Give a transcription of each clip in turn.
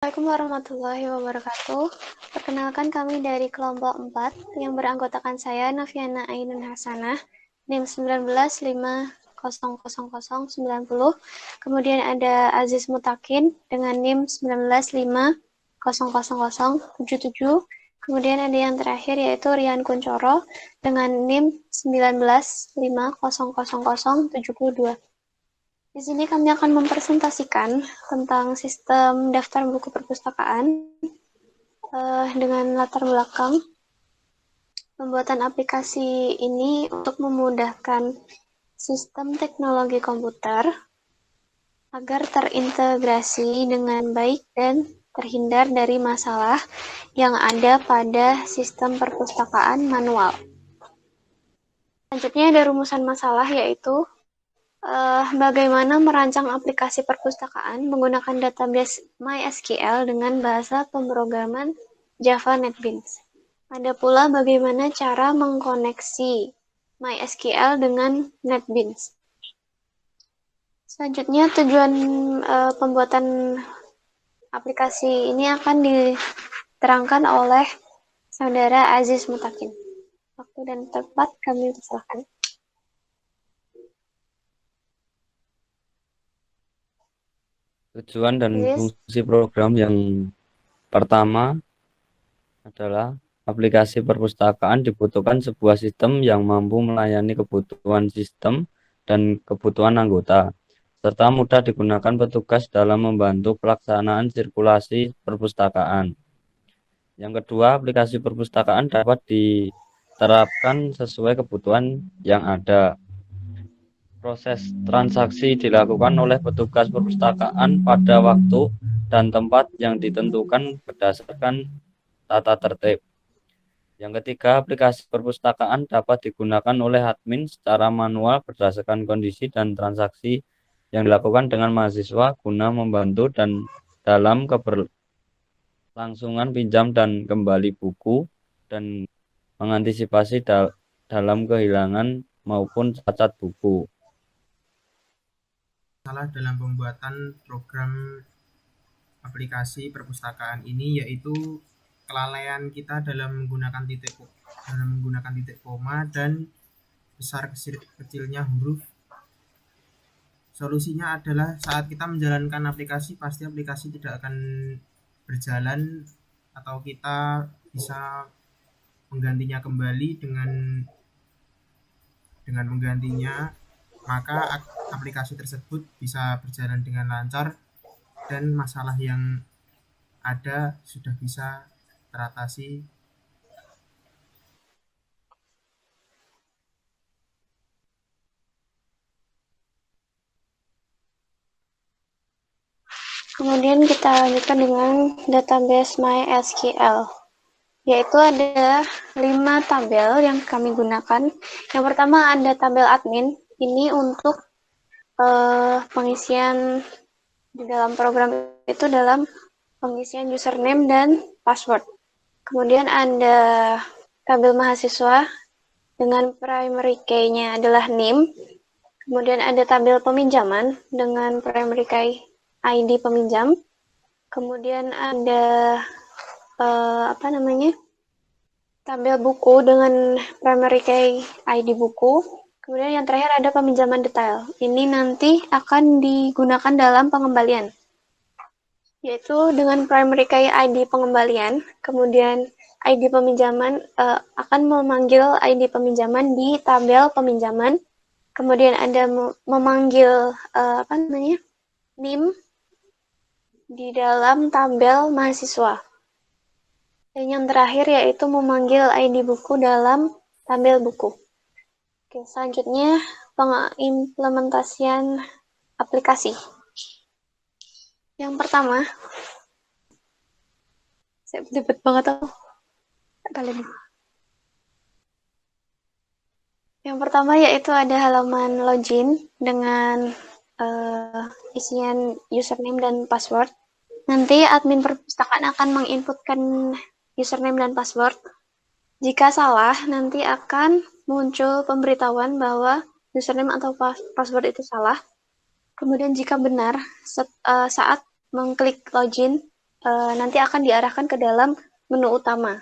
Assalamualaikum warahmatullahi wabarakatuh. Perkenalkan kami dari kelompok 4 yang beranggotakan saya Noviana Ainun Hasanah, NIM 19500090. Kemudian ada Aziz Mutakin dengan NIM 19500077. Kemudian ada yang terakhir yaitu Rian Kuncoro dengan NIM 19500072. Di sini kami akan mempresentasikan tentang sistem daftar buku perpustakaan dengan latar belakang pembuatan aplikasi ini untuk memudahkan sistem teknologi komputer agar terintegrasi dengan baik dan terhindar dari masalah yang ada pada sistem perpustakaan manual. Selanjutnya ada rumusan masalah yaitu bagaimana merancang aplikasi perpustakaan menggunakan database MySQL dengan bahasa pemrograman Java NetBeans. Ada pula bagaimana cara mengkoneksi MySQL dengan NetBeans. Selanjutnya tujuan pembuatan aplikasi ini akan diterangkan oleh saudara Aziz Mutakin. Waktu dan tempat kami persilahkan. Tujuan dan fungsi program yang pertama adalah aplikasi perpustakaan dibutuhkan sebuah sistem yang mampu melayani kebutuhan sistem dan kebutuhan anggota, serta mudah digunakan petugas dalam membantu pelaksanaan sirkulasi perpustakaan. Yang kedua, aplikasi perpustakaan dapat diterapkan sesuai kebutuhan yang ada. Proses transaksi dilakukan oleh petugas perpustakaan pada waktu dan tempat yang ditentukan berdasarkan tata tertib. Yang ketiga, aplikasi perpustakaan dapat digunakan oleh admin secara manual berdasarkan kondisi dan transaksi yang dilakukan dengan mahasiswa guna membantu dan dalam keberlangsungan pinjam dan kembali buku dan mengantisipasi dalam kehilangan maupun cacat buku. Salah dalam pembuatan program aplikasi perpustakaan ini yaitu kelalaian kita dalam menggunakan titik koma dan besar kecilnya huruf. Solusinya adalah saat kita menjalankan aplikasi, pasti aplikasi tidak akan berjalan atau kita bisa menggantinya kembali dengan menggantinya, maka aplikasi tersebut bisa berjalan dengan lancar dan masalah yang ada sudah bisa teratasi. Kemudian kita lanjutkan dengan database MySQL, yaitu ada 5 tabel yang kami gunakan. Yang pertama ada tabel admin, ini untuk pengisian di dalam program itu dalam pengisian username dan password. Kemudian ada tabel mahasiswa dengan primary key-nya adalah NIM. Kemudian ada tabel peminjaman dengan primary key ID peminjam. Kemudian ada tabel buku dengan primary key ID buku. Kemudian yang terakhir ada peminjaman detail. Ini nanti akan digunakan dalam pengembalian, yaitu dengan primary key ID pengembalian. Kemudian ID peminjaman akan memanggil ID peminjaman di tabel peminjaman. Kemudian ada memanggil NIM di dalam tabel mahasiswa. Dan yang terakhir yaitu memanggil ID buku dalam tabel buku. Oke, selanjutnya pengimplementasian aplikasi. Yang pertama, saya ribet banget kalian. Yang pertama yaitu ada halaman login dengan isian username dan password. Nanti admin perpustakaan akan menginputkan username dan password. Jika salah, nanti akan muncul pemberitahuan bahwa username atau password itu salah. Kemudian jika benar, saat mengklik login, nanti akan diarahkan ke dalam menu utama.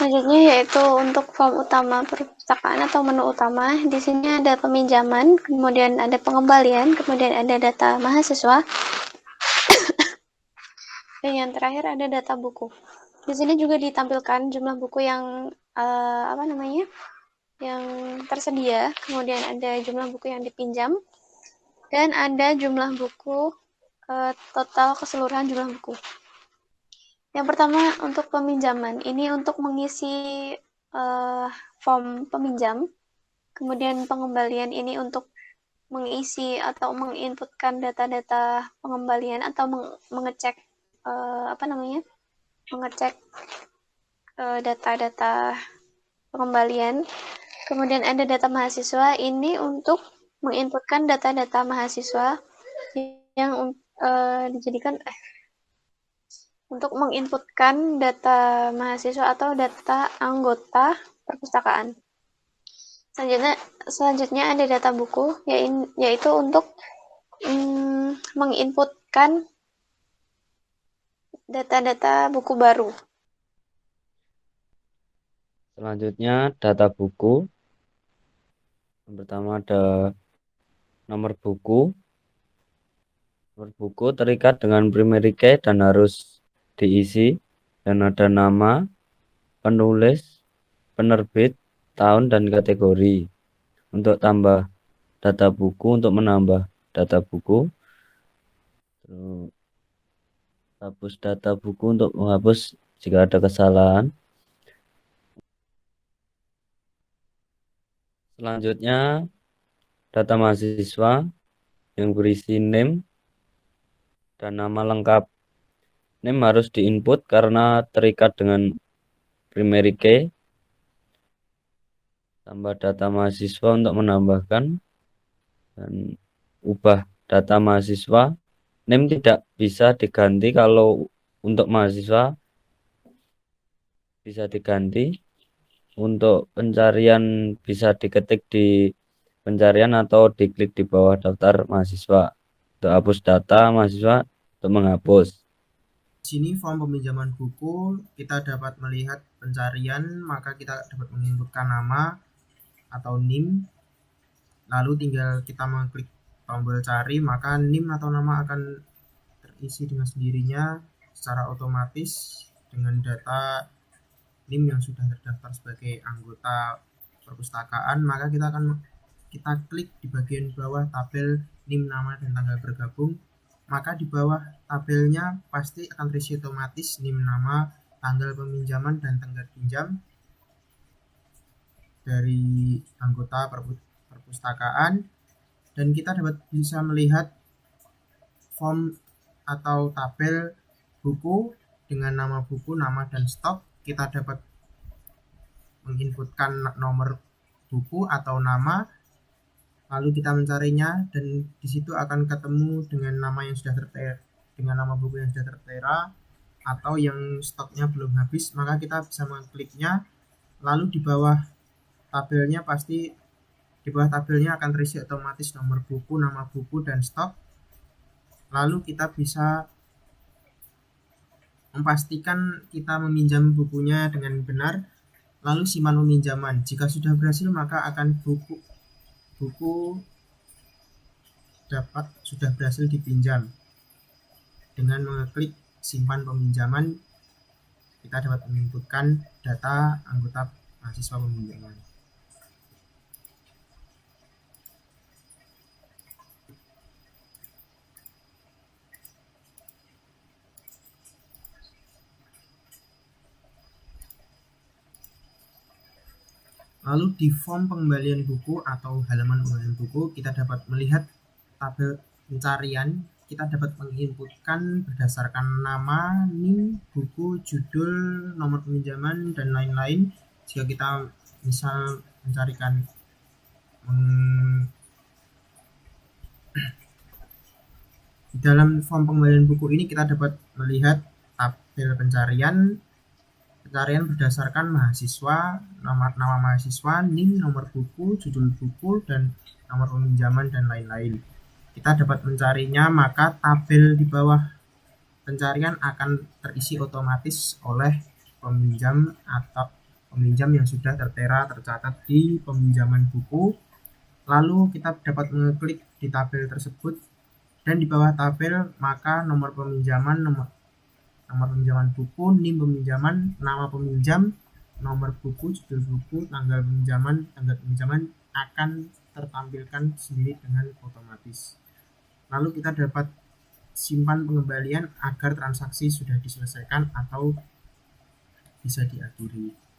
Selanjutnya yaitu untuk form utama perpustakaan atau menu utama. Di sini ada peminjaman, kemudian ada pengembalian, kemudian ada data mahasiswa, dan yang terakhir ada data buku. Di sini juga ditampilkan jumlah buku yang yang tersedia, kemudian ada jumlah buku yang dipinjam, dan ada jumlah buku total keseluruhan jumlah buku. Yang pertama untuk peminjaman, ini untuk mengisi form peminjam. Kemudian pengembalian ini untuk mengisi atau menginputkan data-data pengembalian atau mengecek mengecek data-data pengembalian. Kemudian ada data mahasiswa, ini untuk menginputkan data-data mahasiswa yang dijadikan untuk menginputkan data mahasiswa atau data anggota perpustakaan. Selanjutnya ada data buku, yaitu untuk menginputkan data-data buku baru. Selanjutnya data buku. Yang pertama ada nomor buku. Nomor buku terikat dengan primary key dan harus diisi, dan ada nama, penulis, penerbit, tahun, dan kategori. Untuk tambah data buku, untuk menambah data buku, terus hapus data buku untuk menghapus jika ada kesalahan. Selanjutnya data mahasiswa yang berisi name dan nama lengkap. Name harus diinput karena terikat dengan primary key. Tambah data mahasiswa untuk menambahkan, dan ubah data mahasiswa. Name tidak bisa diganti, kalau untuk mahasiswa bisa diganti. Untuk pencarian bisa diketik di pencarian atau diklik di bawah daftar mahasiswa. Untuk hapus data mahasiswa, untuk menghapus. Di sini form peminjaman buku kita dapat melihat pencarian, maka kita dapat menginputkan nama atau NIM, lalu tinggal kita mengklik tombol cari, maka NIM atau nama akan terisi dengan sendirinya secara otomatis dengan data NIM yang sudah terdaftar sebagai anggota perpustakaan. Maka kita klik di bagian bawah tabel NIM, nama, dan tanggal bergabung. Maka di bawah tabelnya pasti akan terisi otomatis NIM, nama, tanggal peminjaman, dan tenggat pinjam dari anggota perpustakaan. Dan kita bisa melihat form atau tabel buku dengan nama buku, nama, dan stok. Kita dapat menginputkan nomor buku atau nama, lalu kita mencarinya, dan di situ akan ketemu dengan nama yang sudah tertera, dengan nama buku yang sudah tertera atau yang stoknya belum habis. Maka kita bisa mengkliknya, lalu di bawah tabelnya akan terisi otomatis nomor buku, nama buku, dan stok. Lalu kita bisa memastikan kita meminjam bukunya dengan benar, lalu simpan peminjaman. Jika sudah berhasil, maka akan buku sudah berhasil dipinjam. Dengan mengklik simpan peminjaman, kita dapat menginputkan data anggota mahasiswa peminjaman. Lalu di form pengembalian buku atau halaman pengembalian buku, kita dapat melihat tabel pencarian. Kita dapat menginputkan berdasarkan nama, NIM, buku, judul, nomor peminjaman, dan lain-lain. Jika kita misal mencarikan di dalam form pengembalian buku ini, kita dapat melihat tabel pencarian, pencarian berdasarkan mahasiswa, nama mahasiswa, NIM, nomor buku, judul buku, dan nomor peminjaman, dan lain-lain. Kita dapat mencarinya, maka tabel di bawah pencarian akan terisi otomatis oleh peminjam atau peminjam yang sudah tertera tercatat di peminjaman buku. Lalu kita dapat mengeklik di tabel tersebut, dan di bawah tabel maka nomor peminjaman, nomor peminjaman buku, NIM peminjaman, nama peminjam, nomor buku, judul buku, tanggal peminjaman akan tertampilkan sendiri dengan otomatis. Lalu kita dapat simpan pengembalian agar transaksi sudah diselesaikan atau bisa diakhiri.